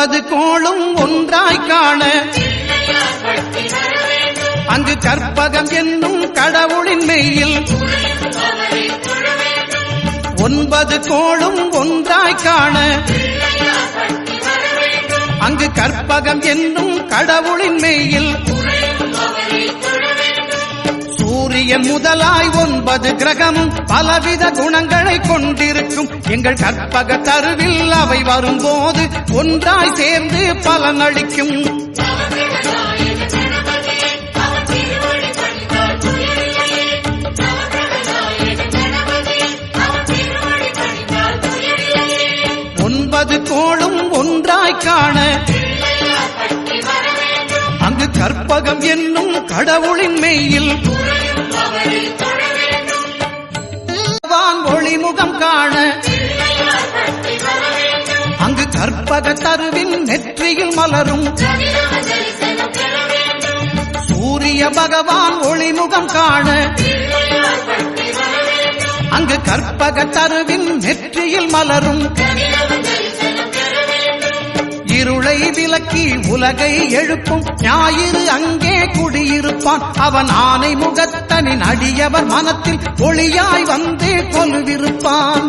9 கோளும் ஒன்றாய் காண அங்கு கற்பகம் என்னும் கடவுளின் மெய்யில் 9 கோளும் ஒன்றாய் காண அங்கு கற்பகம் என்னும் கடவுளின் மெய்யில் சூரியன் முதலாய் 9 கிரகமும் பலவித குணங்களை கொண்டிருக்கும் எங்கள் கற்பக தருவில் அவை வரும்போது ஒன்றாய் சேர்ந்து பலனளிக்கும். கோளும் ஒன்றாய் காண அங்கு கற்பகம் என்னும் கடவுளின் மெய்யில் ஒளிமுகம் காண அங்கு கற்பக தருவின் நெற்றியில் மலரும் சூரிய பகவான் ஒளிமுகம் காண அங்கு கற்பக தருவின் நெற்றியில் மலரும் இருளை விலக்கி உலகை எழுப்பும் ஞாயிறு அங்கே குடியிருப்பான் அவன் ஆனை முகத்தனின் அடியவர் மனத்தில் ஒளியாய் வந்து கொலுவிருப்பான்.